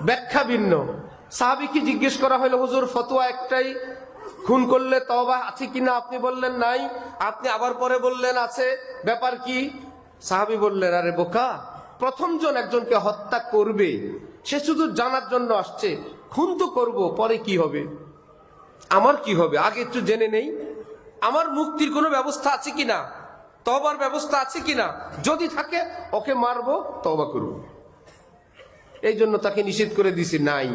ব্যাখ্যা ভিন্ন। সাহাবীকে জিজ্ঞেস করা হলো, হুজুর ফতোয়া একটাই, খুন করলে তওবা আছে কিনা? আপনি বললেন নাই, আপনি আবার পরে বললেন আছে, ব্যাপার কি? সাহাবী বললেন, আরে বোকা, প্রথম জন একজনকে হত্যা করবে, সে শুধু জানার জন্য আসছে, খুন তো করবো, পরে কি হবে? আমার কি হবে? আগে একটু জেনে নেই আমার মুক্তির কোনো ব্যবস্থা আছে কিনা, তওবার ব্যবস্থা আছে কিনা। যদি থাকে ওকে মারবো, তওবা করব। এই জন্য তাকে নিষেধ করে দিছি, নাই,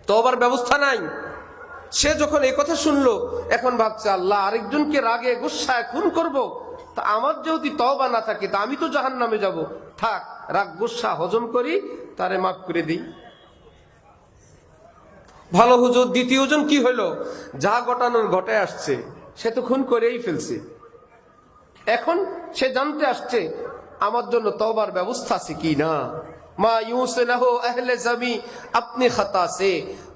তওবার ব্যবস্থা নাই। সে যখন এই কথা শুনলো, এখন ভাবছে, আল্লাহ আরেকজনকে রাগে গুসায় খুন করব, তা আমার যেহেতু তওবা না থাকে, তা আমি তো জাহান্নামে যাব। থাক, রাগ গুসা হজম করি, তারে মাফ করে দিই। ভালো হুজুর, দ্বিতীয় জন কি হলো? যা ঘটানোর ঘটায় আসছে, সে তো খুন করেই ফেলছে। এখন সে জানতে আসছে আমার জন্য তওবার ব্যবস্থা আছে কি না। মা ইউসলাহু আহলে জামি আপনি খাতা সে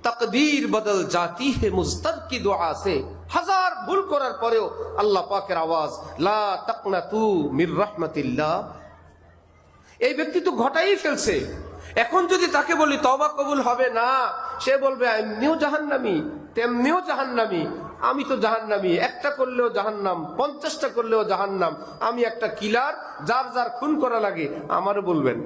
তাকদীর বদল জাতি হে মুস্তারকি দুআ সে। হাজার ভুল করার পরেও আল্লাহ পাকের আওয়াজ, লা তাকনাতু মির রাহমাতিল্লাহ। এই ব্যক্তি তো ঘটাই ফেলছে। এখন যদি তাকে বলি তওবা কবুল হবে না, সে বলবে এমনিও জাহান্নামী, তেমনিও জাহান্নামী, আমি তো জাহান্নামী, একটা করলেও জাহান্নাম, 50টা করলেও জাহান্নাম, আমি একটা কিলার, যার যার খুন করা লাগে আমারও বলবেন,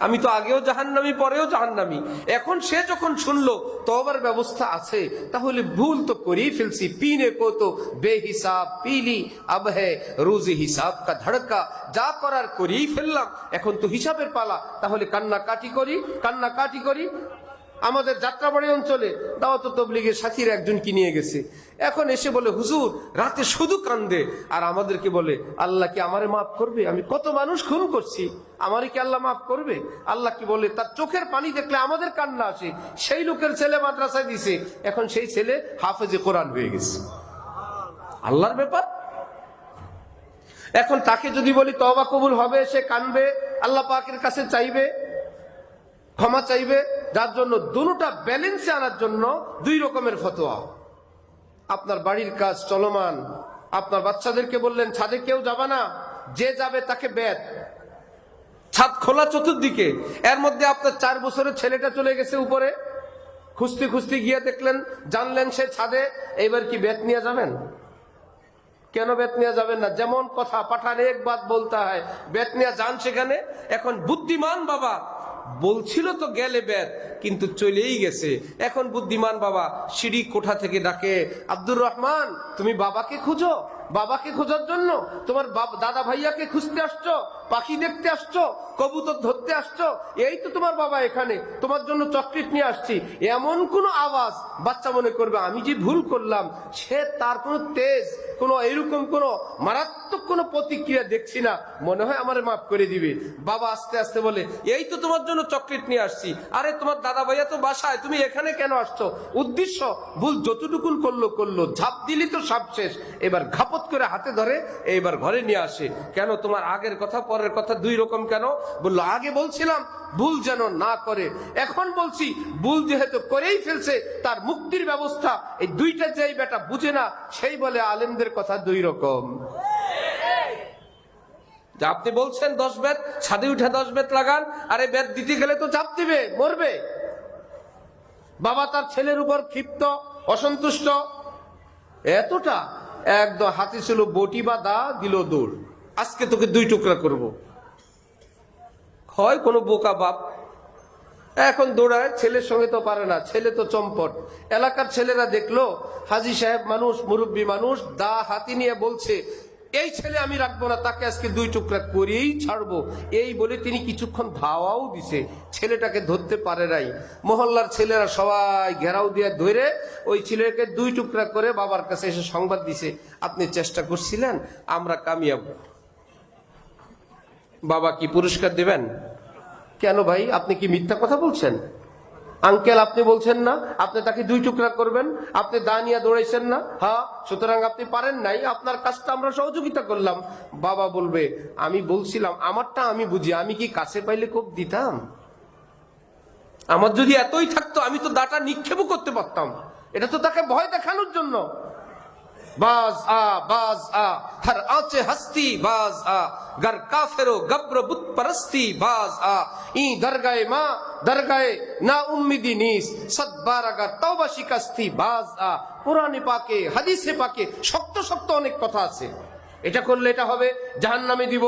আমি তো আগেও জাহান্নামী, পরেও জাহান্নামী। এখন সে যখন শুনলো তওবার ব্যবস্থা আছে, তাহলে ভুল তো করেই ফেলছি। পিনে কো তো বেহিসাব পিলি, আব হে রোজে হিসাব কা ধড়কা। যা করার করেই ফেললাম, এখন তো হিসাবের পালা, তাহলে কান্নাকাটি করি। আমাদের যাত্রাবাড়ি অঞ্চলে দাওয়াত তাবলীগের সাথীর একজনকে নিয়ে গেছে। এখন এসে বলে, হুজুর রাতে শুধু কান্দে, আর আমাদেরকে বলে, আল্লাহ কি আমারে মাফ করবে? আমি কত মানুষ খুন করছি, আমারে কি আল্লাহ মাফ করবে? আল্লাহ কি বলে, তার চোখের পানি দেখলে আমাদের কান্না আসে। সেই লোকের ছেলে মাদ্রাসায় দিছে, এখন সেই ছেলে হাফেজে কোরআন হয়ে গেছে। আল্লাহর ব্যাপার। এখন তাকে যদি বলি তওবা কবুল হবে, সে কানবে, আল্লাহ পাকের কাছে চাইবে, ক্ষমা চাইবে। যার জন্য দুটোটা ব্যালেন্সে আনার জন্য দুই রকমের ফতোয়া। আপনার বাড়ির কাজ চলমান, আপনার বাচ্চাদেরকে বললেন ছাদে কেউ যাবে না, যে যাবে তাকে বেত, ছাদ খোলা চতুর্দিকে। এর মধ্যে আপনার 4 বছরের ছেলেটা চলে গেছে উপরে, খুঁজতে গিয়ে দেখলেন, জানলেন সে ছাদে, এইবার কি বেত নিয়ে যাবেন? কেন বেত নিয়ে যাবেন না? যেমন কথা পাঠান এক বাত বলতে হয়, বেত নিয়ে যান সেখানে। এখন বুদ্ধিমান বাবা বলছিল তো গেলে বেদ, কিন্তু চলেই গেছে। এখন বুদ্ধিমান বাবা সিঁড়ি কোঠা থেকে ডাকে, আব্দুর রহমান তুমি বাবাকে খুঁজো, বাবাকে খোঁজার জন্য তোমার দাদা ভাইয়াকে খুঁজতে আসছো, পাখি দেখতে আসছো, কবুতর ধরতে আসছো, এই তো তোমার বাবা এখানে, তোমার জন্য চকলেট নিয়ে আসছি। এমন কোন আওয়াজ বাচ্চা মনে করবে আমি যে ভুল করলাম, সে তার কোনো তেজ, কোনো এরকম কোনো মারাত্মক কোনো প্রতিক্রিয়া দেখছি না, মনে হয় আমারে মাফ করে দিবে। বাবা আস্তে আস্তে বলে এই তো তোমার জন্য চকলেট নিয়ে আসছি। আরে তোমার দাদা ভাইয়া তো বাসায়, তুমি এখানে কেন আসছো? উদ্দেশ্য ভুল যতটুকুন করলো, ঝাঁপ দিলি তো সব শেষ। এবার ঘাপত করে হাতে ধরে এইবার ঘরে নিয়ে আসে। কেন তোমার আগের কথা পরের কথা দুই রকম কেন? বললো আগে বলছিলাম ভুল যেন না করে, এখন বলছি ভুল যেহেতু করেই ফেলছে তার মুক্তির ব্যবস্থা। এই দুইটা যেই বেটা বুঝে না সেই বলে আলেমদের কথা দুই রকম। আপনি বলছেন 10 বেত, ছাদে উঠে 10 বেত লাগান, আরে বেত দিতে গেলে তো চাপ দিবে, মরবে। বাবা তার ছেলের উপর ক্ষিপ্ত, অসন্তুষ্ট, এতটা একদম হাতে ছিল বটি বা দা, দিল দৌড়, আজকে তোকে 2 টুকরা করব। হয় কোনো বোকা বাপ এখন দৌড়ায়, ছেলের সঙ্গে তো পারে না, ছেলে তো চম্পট। এলাকার ছেলেরা দেখলো হাজী সাহেব মানুষ, মুরব্বী মানুষ, দা হাতি নিয়ে বলছে এই ছেলে আমি রাখবো না, তাকে আজকে 2 টুকরা করেই ছাড়বো। এই বলে তিনি কিছুক্ষণ ধাওয়াও দিছে, ছেলেটাকে ধরতে পারে নাই। মহল্লার ছেলেরা সবাই ঘেরাও দিয়ে ধরে ওই ছেলেকে 2 টুকরা করে বাবার কাছে এসে সংবাদ দিছে আপনি চেষ্টা করছিলেন, আমরা কামিয়াব। বাবা কি পুরস্কার দিবেন? কেন ভাই, আপনি কি মিথ্যা কথা বলছেন? আঙ্কেল আপনি বলছেন না আপনি তাকে 2 টুকরা করবেন, আপনি দা নিয়ে দৌড়াইছেন না? হ্যাঁ, সুতরাং আপনি পারেন নাই, আপনার কাজটা আমরা সহযোগিতা করলাম। বাবা বলবে আমি বলছিলাম আমারটা আমি বুঝি, আমি কি কাছে পাইলে খুব দিতাম? আমার যদি এতই থাকতো আমি তো দাটা নিক্ষেপও করতে পারতাম। এটা তো তাকে ভয় দেখানোর জন্য। बाज आ हर आंचे हस्ती बाज आ गर काफिरो गब्र बुत परस्ती बाज आ ई दरगाहे माँ दरगाहे ना उम्मीदी नीस सद बारागा तौबा शिकस्ती बाज आ कुराने पाके হাদিসে পাকে শক্ত শক্ত অনেক কথা আছে। এটা করলে এটা হবে, জাহান্নামে দিব,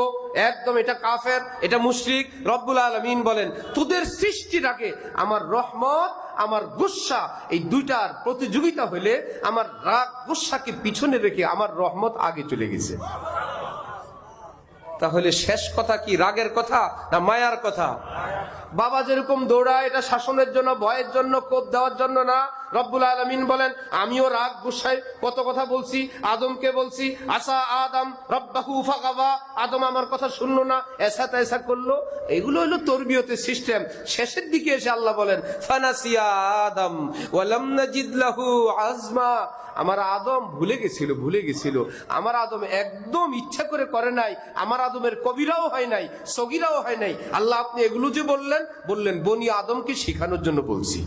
একদম এটা কাফের, এটা মুশরিক। রব্বুল আলামিন বলেন তোদের সৃষ্টির আগে আমার রহমত আমার গুসা এই দুইটার প্রতিযোগিতা হলে আমার রাগ গুসাকে পিছনে রেখে আমার রহমত আগে চলে গেছে। তাহলে শেষ কথা কি রাগের কথা না মায়ার কথা? বাবা যেরকম দৌড়ায় এটা শাসনের জন্য, ভয়ের জন্য, কোপ দেওয়ার জন্য না। রব্বুল আলামিন বলেন আমিও রাগ গুসায় কত কথা বলছি, আদমকে বলছি আসা আদম রব্বাহু ফাগাওয়া, আদম আমার কথা শুনলো না, এসা তেসা করলো। এগুলো হলো তরবিয়তের সিস্টেম। শেষের দিকে এসে আল্লাহ বলেন ফানাসিয়া আদম ওয়ালাম নাজিদ লাহু আজমা, আমার আদম ভুলে গেছিল। আমার আদম একদম ইচ্ছা করে নাই, আমার আদমের কবিরাও হয় নাই, সগীরাও হয় নাই। আল্লাহ আপনি এগুলো যে বললেন বনি আদমকে শেখানোর জন্য বলছি।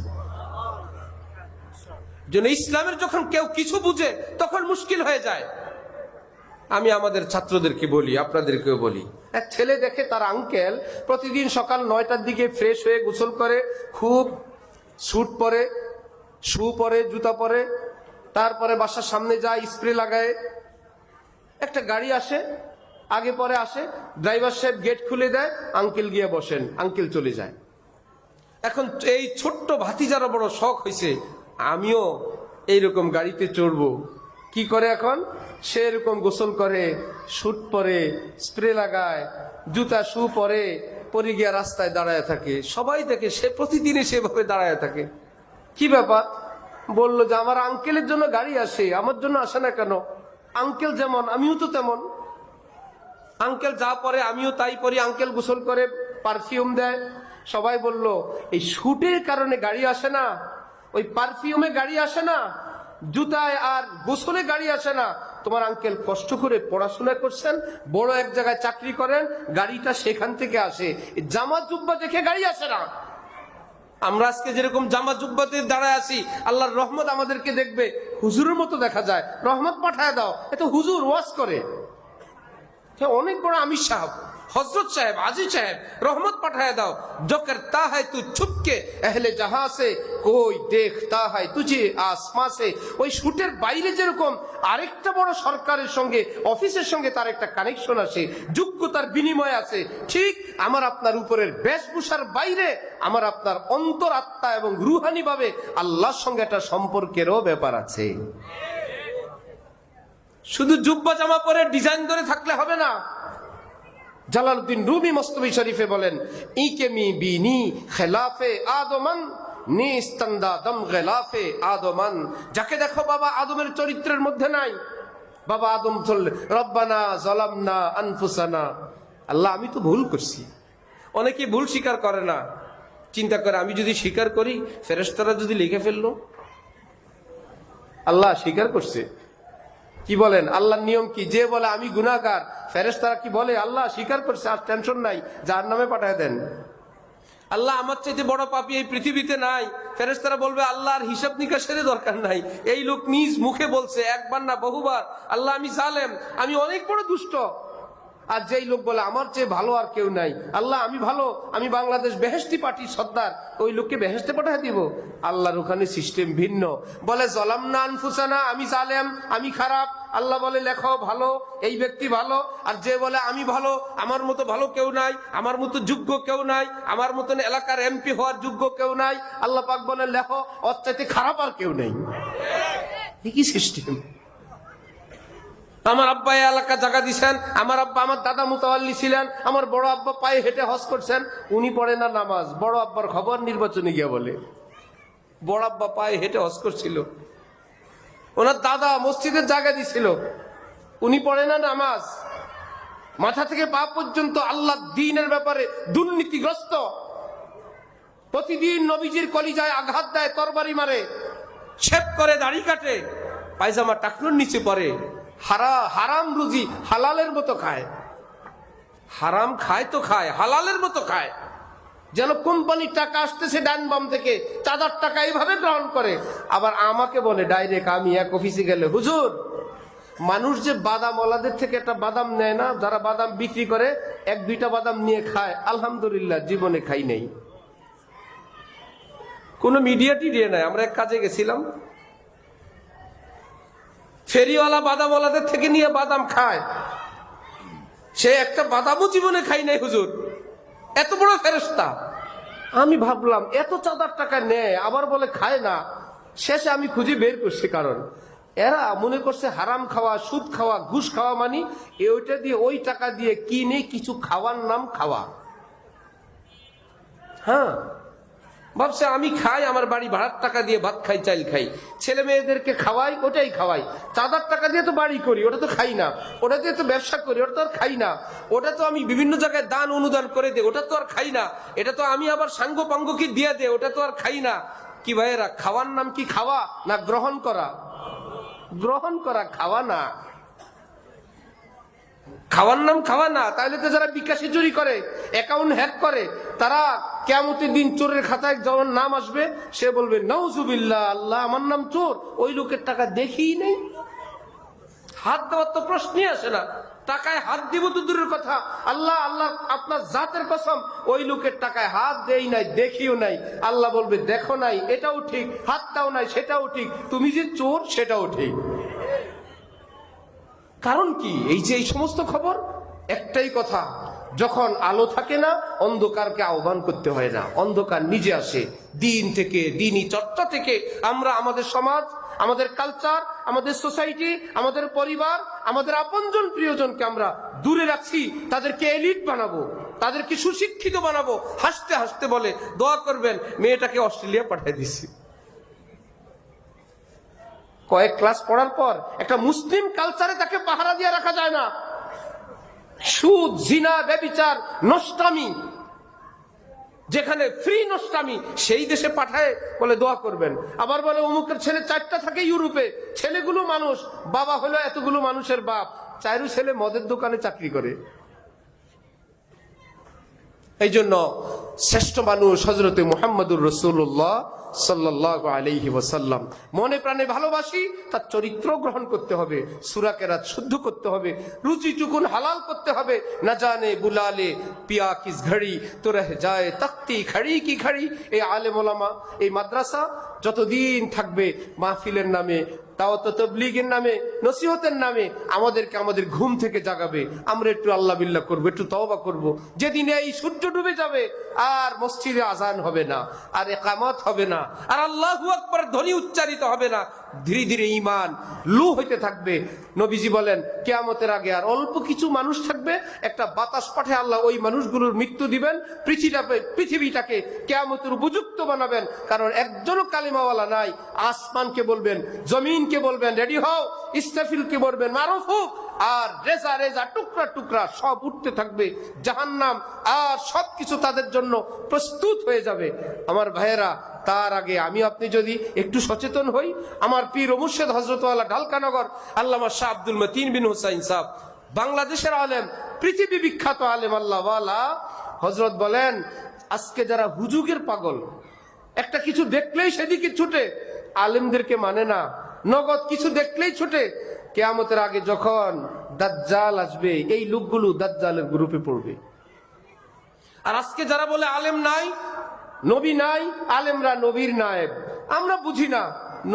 জন্য ইসলামের যখন কেউ কিছু বুঝে তখন মুশকিল হয়ে যায়। আমি আমাদের ছাত্রদেরকে বলি, আপনাদেরকেও বলি, এক ছেলে দেখে তার আঙ্কেল প্রতিদিন সকাল 9টার দিকে ফ্রেশ হয়ে গোসল করে, খুব স্যুট পরে, শু পরে, জুতা পরে, তারপরে বাসার সামনে যায়, স্প্রে লাগায়। একটা গাড়ি আসে, আগে পরে আসে, ড্রাইভার সাহেব গেট খুলে দেয়, আঙ্কেল গিয়ে বসেন, আঙ্কেল চলে যায়। এখন এই ছোট্ট ভাতিজারও বড় শখ হয়েছে আমিও এইরকম গাড়িতে চড়বো। কি করে এখন? সে এরকম গোসল করে, স্যুট পরে, স্প্রে লাগায়, জুতা শু পরে, পরে গিয়া রাস্তায় দাঁড়ায় থাকে। সবাই দেখে সে প্রতিদিনই সেভাবে দাঁড়ায় থাকে। কি ব্যাপার? বললো যে আমার আঙ্কেলের জন্য গাড়ি আসে, আমার জন্য আসে না কেন? আঙ্কেল যেমন আমিও তো তেমন। আঙ্কেল যা পরে আমিও তাই পরি। আঙ্কেল গোসল করে, পারফিউম দেয়। সবাই বলল এই শুটের কারণে গাড়ি আসে না, ওই পারফিউমে গাড়ি আসে না, জুতায় আর গোসলে গাড়ি আসে না। তোমার আঙ্কেল কষ্ট করে পড়াশোনা করছেন, বড় এক জায়গায় চাকরি করেন, গাড়িটা সেখান থেকে আসে। জামা জুব্বা দেখে গাড়ি আসে না। আমরা আজকে যেরকম জামা জুব্বাতে দাঁড়ায় আছি, আল্লাহর রহমত আমাদেরকে দেখবে হুজুরের মতো দেখা যায়, রহমত পাঠায় দাও। এত হুজুর ওয়াজ করে, অনেক বড় আমির সাহেব, हजरत साहब आजी साहब रहमत पठाया दाओ, जो करता है तू छुप के अहले जहां से, कोई देखता है तुझे आसमां से। ওই শুটের বাইরে যেরকম আরেকটা বড় সরকারের সঙ্গে অফিসের সঙ্গে তার একটা কানেকশন আছে, যোগ্যতার বিনিময় আছে, ঠিক আমার আপনার উপরের বেশভূষার বাইরে আমার আপনার অন্তরাত্মা এবং রুহানি ভাবে আল্লাহর সঙ্গে একটা সম্পর্কেরও ব্যাপার আছে। শুধু জুব্বা জামা পরে ডিজাইন ধরে থাকলে হবে না। জালালউদ্দিন রুমি মস্তবি শরীফে বলেন, ইকে মি বিনি খেলাফে আদমান নিস্তান্দা দম গেলাফে আদমান। যাকে দেখো বাবা আদমের চরিত্রের মধ্যে নাই। বাবা আদম চললে রব্বানা জালামনা আনফুসানা, আল্লাহ আমি তো ভুল করছি। অনেকে ভুল স্বীকার করে না, চিন্তা করে আমি যদি স্বীকার করি ফেরেশতারা যদি লিখে ফেললো। আল্লাহ স্বীকার করছে, কি বলেন আল্লাহর নিয়ম কি? যে বলে আমি গুনাহগার, ফেরেশতারা কি বলে আল্লাহ স্বীকার করছে, আর টেনশন নাই, জাহান্নামে পাঠায় দেন। আল্লাহ আমার চাইতে বড় পাপী এই পৃথিবীতে নাই, ফেরেশতারা বলবে আল্লাহর হিসাব নিকাশের দরকার নাই। এই লোক নিজ মুখে বলছে, একবার না বহুবার, আল্লাহ আমি জালেম, আমি অনেক বড় দুষ্ট। আর যেই লোক বলে আমার চেয়ে ভালো আর কেউ নাই, আল্লাহ আমি ভালো, আমি বাংলাদেশ বেহেশতি পার্টির সর্দার, ওই লোককে বেহেশতে পাঠিয়ে দিব। আল্লাহর ওখানে সিস্টেম ভিন্ন। বলে জলামনা আনফুসানা, আমি জালেম, আমি খারাপ, আল্লাহ বলে লেখো ভালো, এই ব্যক্তি ভালো। আর যে বলে আমি ভালো, আমার মতো ভালো কেউ নাই, আমার মতো যোগ্য কেউ নাই, আমার মতন এলাকার এমপি হওয়ার যোগ্য কেউ নাই, আল্লাহ পাক বলে লেখো ওর চাইতে খারাপ আর কেউ নেই। কি সিস্টেম? আমার আব্বা এই এলাকা জায়গা দিছেন, আমার আব্বা আমার দাদা মুতাওয়াল্লি ছিলেন, আমার বড় আব্বা পায়ে হেঁটে হজ করছেন, উনি পড়ে না নামাজ। বড় আব্বার খবর নির্বাচনে গিয়া বলে বড় আব্বা পায়ে হেঁটে হজ করছিল, ওনার দাদা মসজিদের জায়গা দিছিল, উনি পড়ে না নামাজ। মাথা থেকে পা পর্যন্ত আল্লাহ দ্বীনের ব্যাপারে দুর্নীতিগ্রস্ত। প্রতিদিন নবীজির কলিজায় আঘাত দেয়, তরবারি মারে, ছেপ করে, দাড়ি কাটে, পায়জামা টাকনুর নিচে পড়ে, হারাম রুজি হালালের মতো খায়। হারাম খায় তো খায়, হালালের মতো খায়। যেন কোম্পানির টাকা আসতেছে ডান বাম থেকে, চাঁদার টাকা এইভাবে গ্রহণ করে। আবার আমাকে বলে ডাইরেক্ট, আমি এক অফিসে গেলে, হুজুর মানুষ যে বাদাম ওয়ালাদের থেকে একটা বাদাম নেয় না, যারা বাদাম বিক্রি করে, এক দুইটা বাদাম নিয়ে খায়, আলহামদুলিল্লাহ জীবনে খাই নাই। কোন মিডিয়া টিডিয়া নাই। আমরা এক কাজে গেছিলাম, ফেরিওয়ালা বাদামওয়ালাদের থেকে নিয়ে বাদাম খায়, সে একটা বাদামও জীবনে খাই নাই হুজুর, এত বড় ফেরেশতা। আমি ভাবলাম এত চাঁদার টাকা নেয় আবার বলে খায় না। শেষে আমি খুঁজে বের করছি, কারণ এরা মনে করছে হারাম খাওয়া, সুদ খাওয়া, ঘুষ খাওয়া মানে ওইটা দিয়ে, ওই টাকা দিয়ে কিনে কিছু খাওয়ার নাম খাওয়া। হ্যাঁ, ভাবছে আমি খাই, আমার বাড়ি ভাড়ার টাকা দিয়ে ভাত খাই, চাল খাই, ছেলে মেয়েদেরকে খাওয়াই, ওটাই খাওয়াই। চাঁদার টাকা দিয়ে তো বাড়ি করি, ওটা তো খাই না। ওটা দিয়ে তো ব্যবসা করি, ওটা তো আর খাই না। ওটা তো আমি বিভিন্ন জায়গায় দান অনুদান করে দিই, ওটা তো আর খাই না। এটা তো আমি আবার সাঙ্গ পাঙ্গকে দিয়ে দে, ওটা তো আর খাই না। কি ভাইয়েরা, খাওয়ার নাম কি খাওয়া না গ্রহণ করা? গ্রহণ করা, খাওয়া না। খাওয়ার নাম খাওয়া না। তাহলে তো যারা বিকাশে চুরি করে, অ্যাকাউন্ট হ্যাক করে, তারা কিয়ামতের দিন চোরের খাতায় যখন নাম আসবে, সে বলবে নাউজুবিল্লাহ, আল্লাহ আমার নাম চোর, ওই লোকের টাকা দেখিই নেই। হাত দেওয়ার তো প্রশ্নই আসে না। টাকায় হাত দিব তো দূরের কথা, আল্লাহ আল্লাহ আপনার জাতের কসম, ওই লোকের টাকায় হাত দেই নাই, দেখিও নাই। আল্লাহ বলবে দেখো নাই, এটাও ঠিক, হাতটাও নাই, সেটাও ঠিক, তুমি যে চোর সেটাও ঠিক। কারণ কি? এই যে এই সমস্ত খবর, একটাই কথা, যখন আলো থাকে না অন্ধকারকে আহ্বান করতে হয় না, অন্ধকার নিজে আসে। দিন থেকে, দিনই চর্চা থেকে আমরা আমাদের সমাজ, আমাদের কালচার, আমাদের সোসাইটি, আমাদের পরিবার, আমাদের আপনজন প্রিয়জনকে আমরা দূরে রাখছি। তাদেরকে এলিট বানাবো, তাদেরকে সুশিক্ষিত বানাবো। হাসতে হাসতে বলে দোয়া করবেন, মেয়েটাকে অস্ট্রেলিয়া পাঠিয়ে দিছি। কয়েক ক্লাস পড়ার পর একটা মুসলিম কালচারে তাকে পাহারা দিয়ে রাখা যায় না। সুদ, জিনা, ব্যভিচার, নষ্টামি, যেখানে ফ্রি নষ্টামি, সেই দেশে পাঠায় বলে দোয়া করবেন। আবার বলে অমুকের ছেলে 4টা থাকে ইউরোপে, ছেলেগুলো মানুষ, বাবা হলো এতগুলো মানুষের বাপ, 4 ছেলে মদের দোকানে চাকরি করে। এই জন্য শ্রেষ্ঠ মানুষ হযরতে মুহাম্মদুর রাসূলুল্লাহ সাল্লাল্লাহু আলাইহি ওয়াসাল্লাম মনে প্রাণে ভালোবাসি, তার চরিত্র গ্রহণ করতে হবে, সূরা কেরাত শুদ্ধ করতে হবে, রুচি চুকুন হালাল করতে হবে। না জানে বুলালে পিয়া কিস ঘড়ি তো রহ যায় তখতি খড়ি কি খড়ি। এই আলেম ওলামা, এই মাদ্রাসা যতদিন থাকবে মাহফিলের নামে, দাওয়াত ও তাবলীগের নামে, নসিহতের নামে আমাদেরকে আমাদের ঘুম থেকে জাগাবে। আমরা একটু আল্লাহ বিল্লাহ করবো, একটু তওবা করব। যেদিন এই সূর্য ডুবে যাবে আর মসজিদে আজান হবে না, আর ইকামত হবে না, আর আল্লাহু আকবার ধ্বনি উচ্চারিত হবে না, ধীরে ধীরে ঈমান লু হইতে থাকবে। নবীজি বলেন কিয়ামতের আগে আর অল্প কিছু মানুষ থাকবে, একটা বাতাস পাঠিয়ে আল্লাহ ওই মানুষগুলোর মৃত্যু দিবেন, পৃথিবীটাকে কিয়ামতের উপযুক্ত বানাবেন। কারণ একজনও কালিমাওয়ালা নাই। আসমানকে বলবেন, জমিনকে বলবেন রেডি হও, ইস্তাফিলকে বলবেন মারুফ হোক, আর রেজা রেজা টুকরা টুকরা সব উঠতে থাকবে জাহান্নাম, আর সবকিছু তাদের জন্য প্রস্তুত হয়ে যাবে। আমার ভাইয়েরা, তার আগে আমি আপনি যদি একটু সচেতন হই, আমার পীর ও মুর্শিদ হযরত আলা ঢালকানগর আল্লামা শাহ আব্দুল মতিন বিন হুসাইন সাহেব, বাংলাদেশের আলেম, পৃথিবী বিখ্যাত আলেম আল্লাহওয়ালা, হযরত বলেন আজকে যারা হুজুগের পাগল, একটা কিছু দেখলেই সেদিকে ছুটে, আলেমদেরকে মানে না, নগদ কিছু দেখলেই ছুটে, কিয়ামতের আগে যখন দাজ্জাল আসবে এই লোকগুলো দাজ্জালের গ্রুপে পড়বে। আর আজকে যারা বলে আলেম নাই, নবী নাই, আলেমরা নবীর নায়েব, আমরা বুঝি না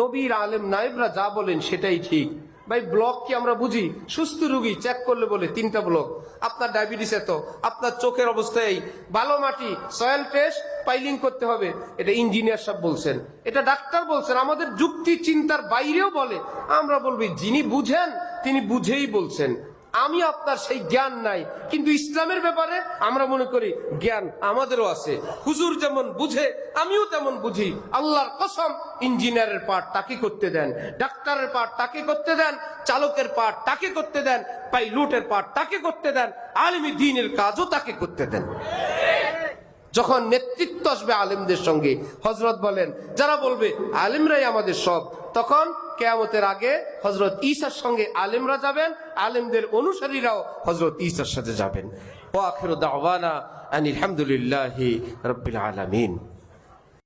নবীর আলেম নায়েবরা যা বলেন সেটাই ঠিক। ভাই ব্লক কি আমরা বুঝি? সুস্থ রোগী চেক করলে বলে 3টা ব্লক, আপনার ডায়াবেটিস এত, আপনার চোখের অবস্থায় ভালো মাটি, সয়েল টেস্ট, পাইলিং করতে হবে, এটা ইঞ্জিনিয়ার সব বলছেন, এটা ডাক্তার বলছেন, আমাদের যুক্তি চিন্তার বাইরেও বলে। আমরা বলবি যিনি বুঝেন তিনি বুঝেই বলছেন। আমি আপনার সেই জ্ঞান নাই, কিন্তু ইসলামের ব্যাপারে আমরা মনে করি জ্ঞান আমাদেরও আছে। হুজুর যেমন বুঝে আমিও তেমন বুঝি। আল্লাহর কসম, ইঞ্জিনিয়ারের পার্ট তাকে করতে দেন, ডাক্তারের পার্ট তাকে করতে দেন, চালকের পার্ট তাকে করতে দেন, পাইলটের পার্ট তাকে করতে দেন, আলেমী দ্বীনের কাজও তাকে করতে দেন। যখন নেতৃত্ব আসবে আলেমদের সঙ্গে, হযরত বলেন যারা বলবে আলেমরাই আমাদের সব, তখন কিয়ামতের আগে হযরত ঈসার সঙ্গে আলেমরা যাবেন, আলেমদের অনুসারীরাও হযরত ঈসার সাথে যাবেন। ওয়া আখিরু দাওয়ানা আনিল হামদুলিল্লাহি রাব্বিল আলামিন।